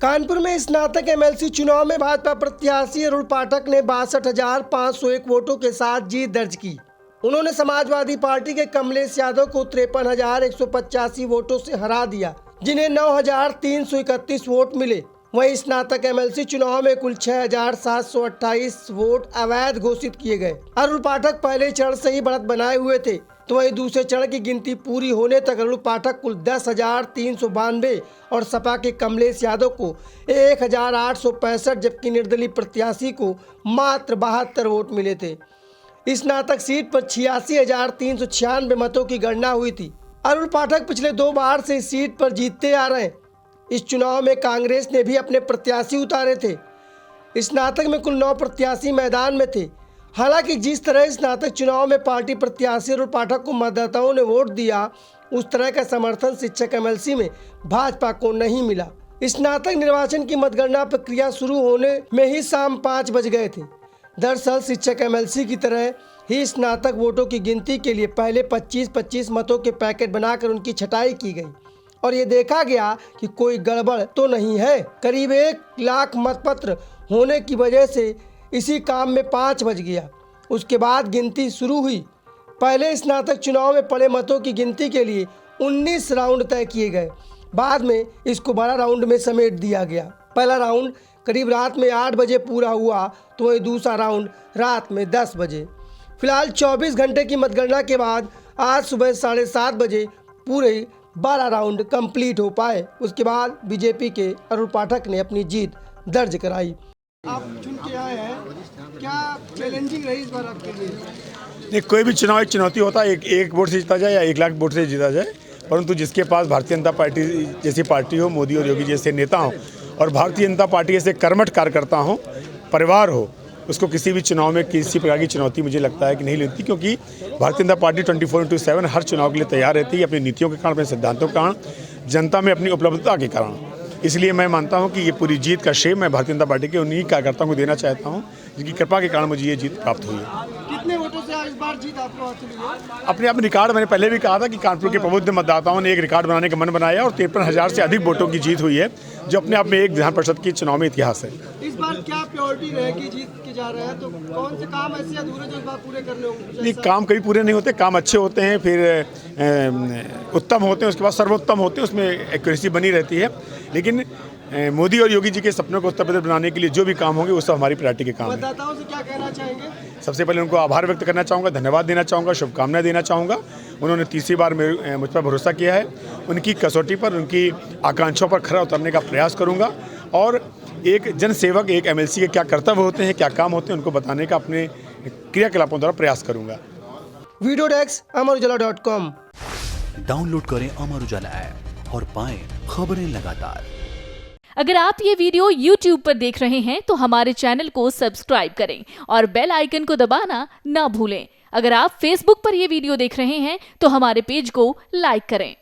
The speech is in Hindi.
कानपुर में स्नातक एमएलसी चुनाव में भाजपा प्रत्याशी अरुण पाठक ने 62,501 वोटों के साथ जीत दर्ज की। उन्होंने समाजवादी पार्टी के कमलेश यादव को 53,185 वोटों से हरा दिया, जिन्हें 9,331 वोट मिले। वहीं स्नातक एमएलसी चुनाव में कुल 6,728 वोट अवैध घोषित किए गए। अरुण पाठक पहले चरण से ही बढ़त बनाए हुए थे, तो वहीं दूसरे चरण की गिनती पूरी होने तक अरुण पाठक कुल 10,392 और सपा के कमलेश यादव को 1,865 जबकि निर्दलीय प्रत्याशी को मात्र 72 वोट मिले थे। स्नातक सीट पर 86,396 मतों की गणना हुई थी। अरुण पाठक पिछले 2 बार से इस सीट पर जीतते आ रहे हैं। इस चुनाव में कांग्रेस ने भी अपने प्रत्याशी उतारे थे। स्नातक में कुल 9 प्रत्याशी मैदान में थे। हालांकि जिस तरह स्नातक चुनाव में पार्टी प्रत्याशी अरुण पाठक को मतदाताओं ने वोट दिया, उस तरह का समर्थन शिक्षक एमएलसी में भाजपा को नहीं मिला। स्नातक निर्वाचन की मतगणना प्रक्रिया शुरू होने में ही शाम 5 बज गए थे। दरअसल शिक्षक एमएलसी की तरह ही स्नातक वोटों की गिनती के लिए पहले 25-25 मतों के पैकेट बनाकर उनकी छटाई की गई और ये देखा गया कि कोई गड़बड़ तो नहीं है। करीब 1 लाख मतपत्र होने की वजह से इसी काम में 5 बज गया। उसके बाद गिनती शुरू हुई। पहले स्नातक चुनाव में पड़े मतों की गिनती के लिए 19 राउंड तय किए गए। बाद में इसको 12 राउंड में समेट दिया गया। पहला राउंड करीब रात में 8 बजे पूरा हुआ, तो वही दूसरा राउंड रात में 10 बजे। फिलहाल 24 घंटे की मतगणना के बाद आज सुबह 7:30 बजे पूरे 12 राउंड कंप्लीट हो पाए। उसके बाद बीजेपी के अरुण पाठक ने अपनी जीत दर्ज कराई। आप चुन के आए हैं, क्या चैलेंजिंग रही इस बार आपके लिए? नहीं, कोई भी चुनाव एक चुनौती होता है। एक वोट से जीता जाए या 1 लाख वोट से जीता जाए, परंतु जिसके पास भारतीय जनता पार्टी जैसी पार्टी हो, मोदी और योगी जैसे नेता हो और भारतीय जनता पार्टी जैसे कर्मठ कार्यकर्ता हो, परिवार हो, उसको किसी भी चुनाव में किसी प्रकार की चुनौती मुझे लगता है कि नहीं लेती, क्योंकि भारतीय जनता पार्टी 24/7 हर चुनाव के लिए तैयार रहती है, अपनी नीतियों के कारण, अपने सिद्धांतों के कारण, जनता में अपनी उपलब्धता के कारण। इसलिए मैं मानता हूं कि ये पूरी जीत का श्रेय मैं भारतीय जनता पार्टी के उन्हीं कार्यकर्ताओं को देना चाहता हूं, जिनकी कृपा के कारण मुझे ये जीत प्राप्त हुई है। कितने वोटों से इस बार जीत आपको हासिल हुई? अपने आप रिकॉर्ड, मैंने पहले भी कहा था कि कानपुर के प्रबुद्ध मतदाताओं ने एक रिकॉर्ड बनाने का मन बनाया और 53,000 से अधिक वोटों की जीत हुई है, जो अपने आप में एक विधान परिषद की चुनाव में इतिहास है। इस बार क्या प्रायोरिटी रहेगी? जीत के जा रहे हैं तो कौन से काम ऐसे अधूरे जो इस बार पूरे करने होंगे? नहीं, काम कभी पूरे नहीं होते। काम अच्छे होते हैं, फिर उत्तम होते हैं, उसके बाद सर्वोत्तम होते हैं, उसमें एक्यूरेसी बनी रहती है। लेकिन मोदी और योगी जी के सपनों को उत्तर प्रदेश बनाने के लिए जो भी काम होंगे वो सब हमारी प्रायोरिटी के काम है। मतदाताओं से क्या कहना चाहेंगे? सबसे पहले उनको आभार व्यक्त करना चाहूँगा, धन्यवाद देना चाहूँगा, शुभकामनाएं देना चाहूँगा। उन्होंने तीसरी बार मुझ पर भरोसा किया है। उनकी कसौटी पर, उनकी आकांक्षाओं पर खरा उतरने का प्रयास करूँगा और एक जनसेवक, एक एमएलसी के क्या कर्तव्य होते हैं, क्या काम होते हैं, उनको बताने का अपने क्रियाकलापों द्वारा प्रयास करूँगा। Video desk amarujala.com। डाउनलोड करें अमर उजाला ऐप और पाएं खबरें लगातार। अगर आप ये वीडियो YouTube पर देख रहे हैं तो हमारे चैनल को सब्सक्राइब करें और बेल आइकन को दबाना ना भूलें। अगर आप Facebook पर ये वीडियो देख रहे हैं तो हमारे पेज को लाइक करें।